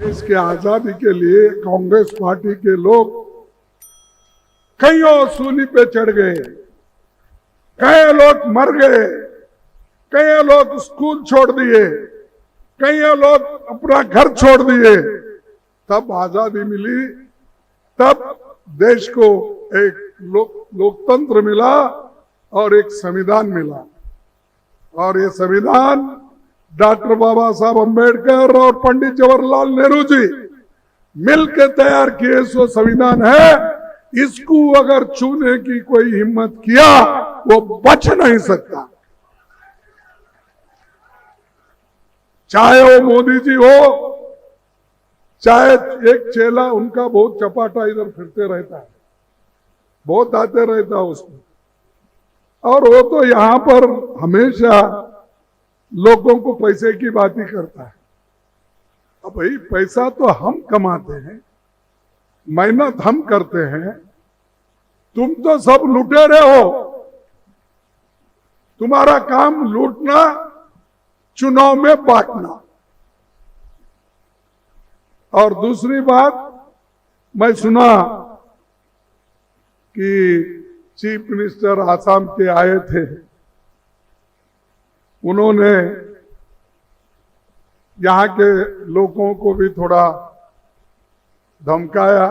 देश की आजादी के लिए कांग्रेस पार्टी के लोग कईयों सूली पे चढ़ गए, कई लोग मर गए, कई लोग स्कूल छोड़ दिए, कई लोग अपना घर छोड़ दिए। तब आजादी मिली, तब देश को एक लोकतंत्र मिला और एक संविधान मिला। और ये संविधान डॉक्टर बाबा साहब अम्बेडकर और पंडित जवाहरलाल नेहरू जी मिलकर तैयार किए सो संविधान है। इसको अगर छूने की कोई हिम्मत किया वो बच नहीं सकता, चाहे वो मोदी जी हो, चाहे एक चेला उनका बहुत चपाटा इधर फिरते रहता है, बहुत आते रहता है उसमें, और वो तो यहां पर हमेशा लोगों को पैसे की बात ही करता है। अब भाई पैसा तो हम कमाते हैं, मेहनत हम करते हैं, तुम तो सब लुटेरे हो। तुम्हारा काम लूटना, चुनाव में बांटना। और दूसरी बात, मैं सुना कि चीफ मिनिस्टर आसाम के आए थे, उन्होंने यहां के लोगों को भी थोड़ा धमकाया।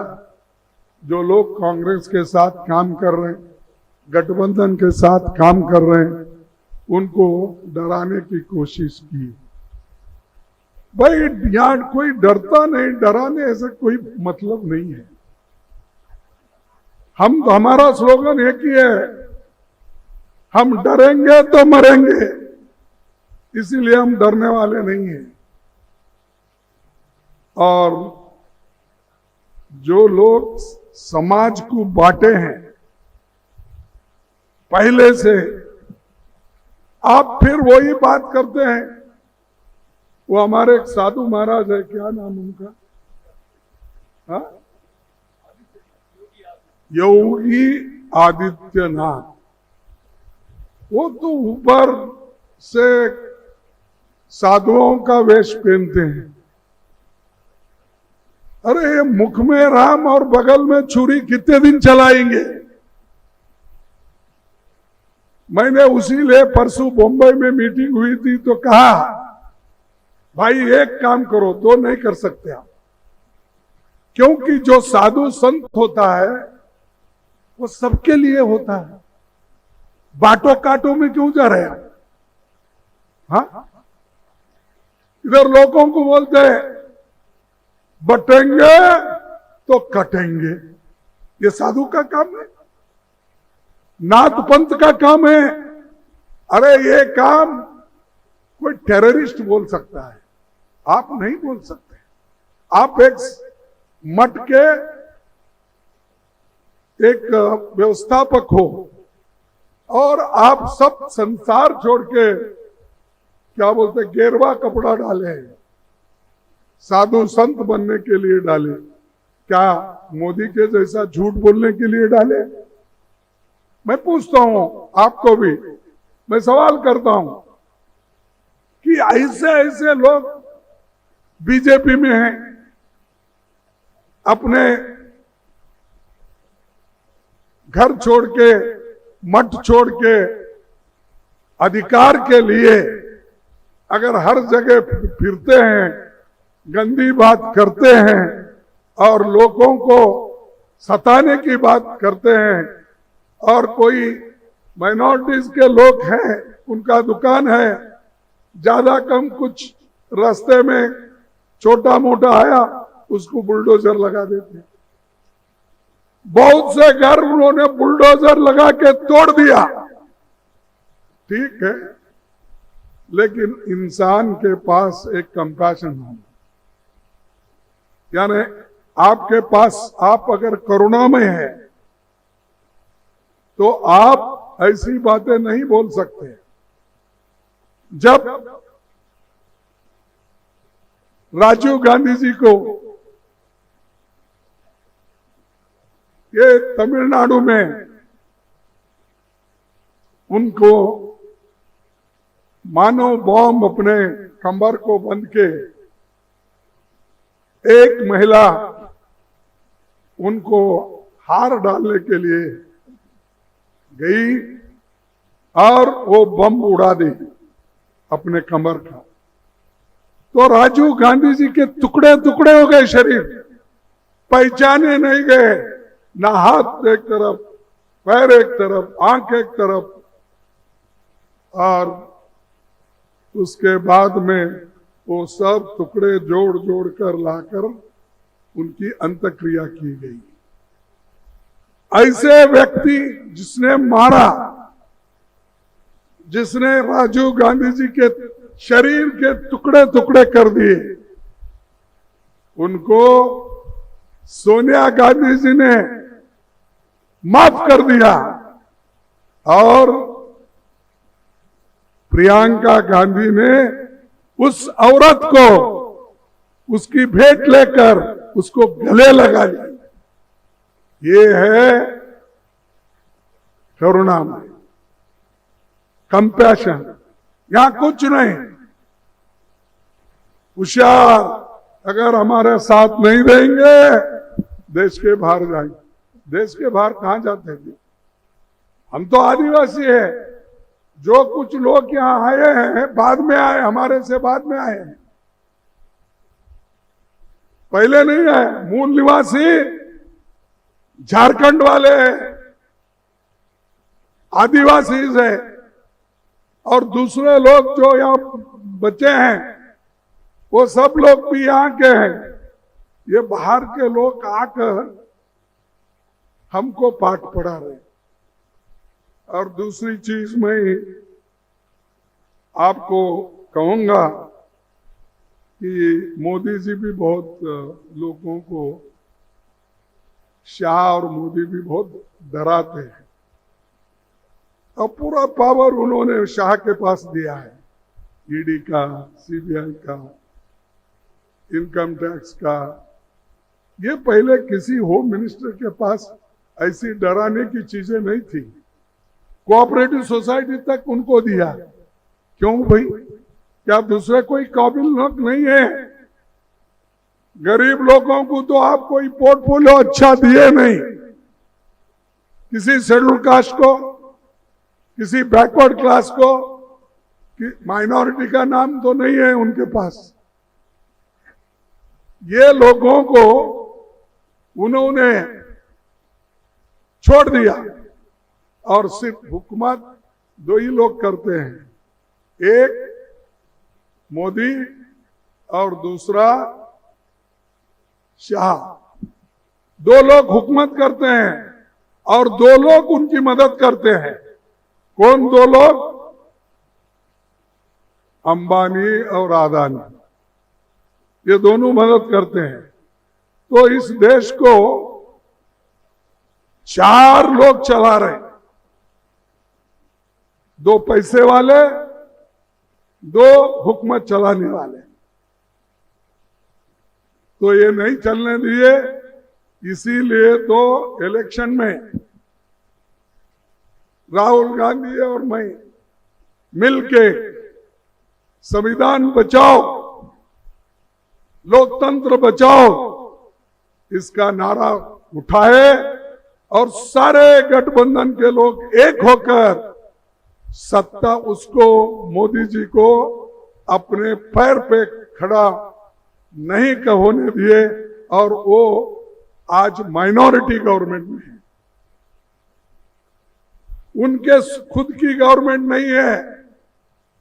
जो लोग कांग्रेस के साथ काम कर रहे हैं, गठबंधन के साथ काम कर रहे हैं, उनको डराने की कोशिश की। भाई यहां कोई डरता नहीं, डराने ऐसा कोई मतलब नहीं है। हमारा स्लोगन एक ही है, हम डरेंगे तो मरेंगे, इसीलिए हम डरने वाले नहीं हैं। और जो लोग समाज को बांटे हैं पहले से, आप फिर वही बात करते हैं। वो हमारे एक साधु महाराज है, क्या नाम उनका, हाँ, योगी आदित्यनाथ, वो तो ऊपर से साधुओं का वेश पहनते हैं। अरे मुख में राम और बगल में छुरी कितने दिन चलाएंगे। मैंने उसीलिए परसों बॉम्बे में मीटिंग हुई थी तो कहा, भाई एक काम करो, दो नहीं कर सकते आप, क्योंकि जो साधु संत होता है वो सबके लिए होता है। बाटो काटो में क्यों जा रहे हैं? हाँ, इधर लोगों को बोलते हैं बटेंगे तो कटेंगे, ये साधु का काम है, नाथ पंथ का काम है। अरे ये काम कोई टेररिस्ट बोल सकता है, आप नहीं बोल सकते। आप एक मठ के एक व्यवस्थापक हो और आप सब संसार छोड़ के, क्या बोलते, गेरवा कपड़ा डाले, साधु संत बनने के लिए डाले। क्या मोदी के जैसा झूठ बोलने के लिए डाले? मैं पूछता हूं आपको भी, मैं सवाल करता हूं कि ऐसे ऐसे लोग बीजेपी में हैं, अपने घर छोड़ के, मठ छोड़ के, अधिकार के लिए अगर हर जगह फिरते हैं, गंदी बात करते हैं और लोगों को सताने की बात करते हैं, और कोई माइनॉरिटीज के लोग हैं, उनका दुकान है, ज्यादा कम कुछ रास्ते में छोटा मोटा आया, उसको बुलडोजर लगा देते हैं। बहुत से घर उन्होंने बुलडोजर लगा के तोड़ दिया, ठीक है, लेकिन इंसान के पास एक कंपैशन होना, यानी आपके पास, आप अगर करुणा में है तो आप ऐसी बातें नहीं बोल सकते। जब राजीव गांधी जी को ये तमिलनाडु में उनको मानो बॉम्ब अपने कमर को बंध के एक महिला उनको हार डालने के लिए गई और वो बम उड़ा दी अपने कमर का। तो राजीव गांधी जी के टुकड़े टुकड़े हो गए शरीर, पहचाने नहीं गए, ना हाथ एक तरफ, पैर एक तरफ, आंख एक तरफ। और उसके बाद में वो सब टुकड़े जोड़ जोड़ कर लाकर उनकी अंत्यक्रिया की गई। ऐसे व्यक्ति जिसने मारा, जिसने राजीव गांधी जी के शरीर के टुकड़े टुकड़े कर दिए, उनको सोनिया गांधी जी ने माफ कर दिया और प्रियंका गांधी ने उस औरत को उसकी भेंट लेकर उसको गले लगा लिया। ये है करुणामय, कंपैशन। यहां कुछ नहीं। होशियार अगर हमारे साथ नहीं रहेंगे, देश के बाहर जाएंगे। देश के बाहर कहां जाते थे? हम तो आदिवासी है। जो कुछ लोग यहां आए हैं, बाद में आए, हमारे से बाद में आए हैं, पहले नहीं आए। मूल निवासी झारखंड वाले हैं, आदिवासी है, और दूसरे लोग जो यहाँ बचे हैं वो सब लोग भी यहाँ के हैं। ये बाहर के लोग आकर हमको पाठ पढ़ा रहे। और दूसरी चीज मैं आपको कहूंगा कि मोदी जी भी बहुत लोगों को, शाह और मोदी भी बहुत डराते हैं, और पूरा पावर उन्होंने शाह के पास दिया है, ईडी का, सीबीआई का, इनकम टैक्स का। ये पहले किसी होम मिनिस्टर के पास ऐसी डराने की चीजें नहीं थी। कोऑपरेटिव सोसाइटी तक उनको दिया। क्यों भाई? क्या दूसरे कोई काबिल लोग नहीं है? गरीब लोगों को तो आप कोई पोर्टफोलियो अच्छा दिए नहीं। किसी शेड्यूल कास्ट को, किसी बैकवर्ड क्लास को, माइनॉरिटी का नाम तो नहीं है उनके पास। ये लोगों को उन्होंने छोड़ दिया और सिर्फ हुकूमत दो ही लोग करते हैं, एक मोदी और दूसरा शाह। दो लोग हुकूमत करते हैं और दो लोग उनकी मदद करते हैं। कौन दो लोग? अंबानी और अदानी, ये दोनों मदद करते हैं। तो इस देश को चार लोग चला रहे, दो पैसे वाले, दो हुकूमत चलाने वाले। तो ये नहीं चलने दिए। इसीलिए तो इलेक्शन में राहुल गांधी और मैं मिलके संविधान बचाओ, लोकतंत्र बचाओ, इसका नारा उठाए और सारे गठबंधन के लोग एक होकर सत्ता उसको, मोदी जी को अपने पैर पे खड़ा नहीं होने दिए। और वो आज माइनॉरिटी गवर्नमेंट में है, उनके खुद की गवर्नमेंट नहीं है।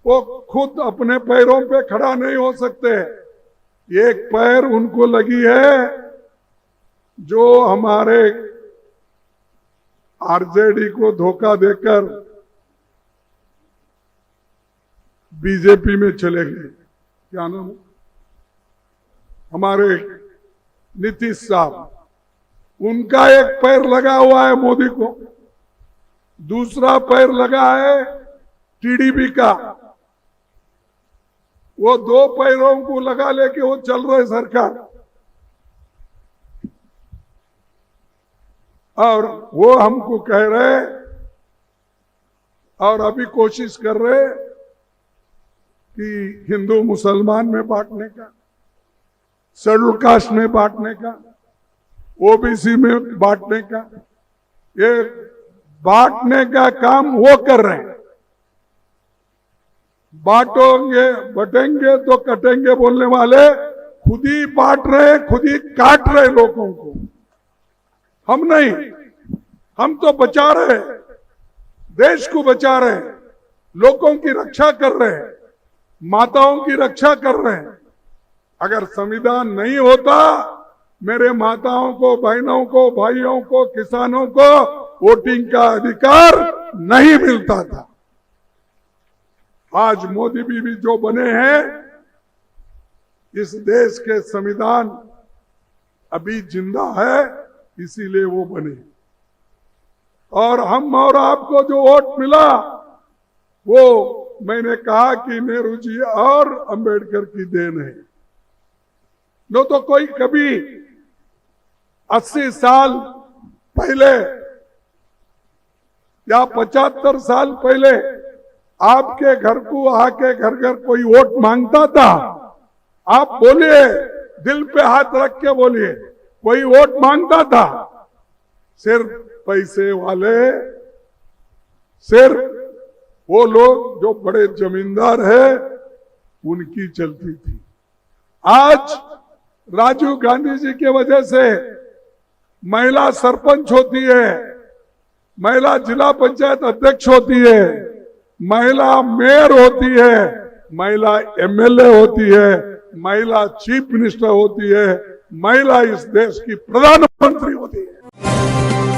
वो खुद अपने पैरों पे खड़ा नहीं हो सकते। एक पैर उनको लगी है जो हमारे आरजेडी को धोखा देकर बीजेपी में चले गए। क्या नाम? हमारे नीतीश साहब, उनका एक पैर लगा हुआ है मोदी को, दूसरा पैर लगा है टीडीपी का। वो दो पैरों को लगा लेके वो चल रहे सरकार, और वो हमको कह रहे और अभी कोशिश कर रहे कि हिंदू मुसलमान में बांटने का। शेड्यूल कास्ट में बांटने का, ओबीसी में बांटने का, ये बांटने का काम वो कर रहे हैं। बांटोगे बटेंगे तो कटेंगे बोलने वाले खुद ही बांट रहे, खुद ही काट रहे लोगों को। हम नहीं, हम तो बचा रहे, देश को बचा रहे, लोगों की रक्षा कर रहे, माताओं की रक्षा कर रहे हैं। अगर संविधान नहीं होता, मेरे माताओं को, बहनों को, भाइयों को, किसानों को वोटिंग का अधिकार नहीं मिलता था। आज मोदी भी जो बने हैं, इस देश के संविधान अभी जिंदा है, इसीलिए वो बने। और हम और आपको जो वोट मिला, वो मैंने कहा कि नेहरू जी और अंबेडकर की देन है। नो तो कोई कभी 80 साल पहले या 75 साल पहले आपके घर को आके घर घर कोई वोट मांगता था? आप बोलिए, दिल पे हाथ रख के बोलिए, कोई वोट मांगता था? सिर्फ पैसे वाले, सिर्फ वो लोग जो बड़े जमींदार है, उनकी चलती थी। आज राजीव गांधी जी के वजह से महिला सरपंच होती है, महिला जिला पंचायत अध्यक्ष होती है, महिला मेयर होती है, महिला एमएलए होती है, महिला चीफ मिनिस्टर होती है, महिला इस देश की प्रधानमंत्री होती है।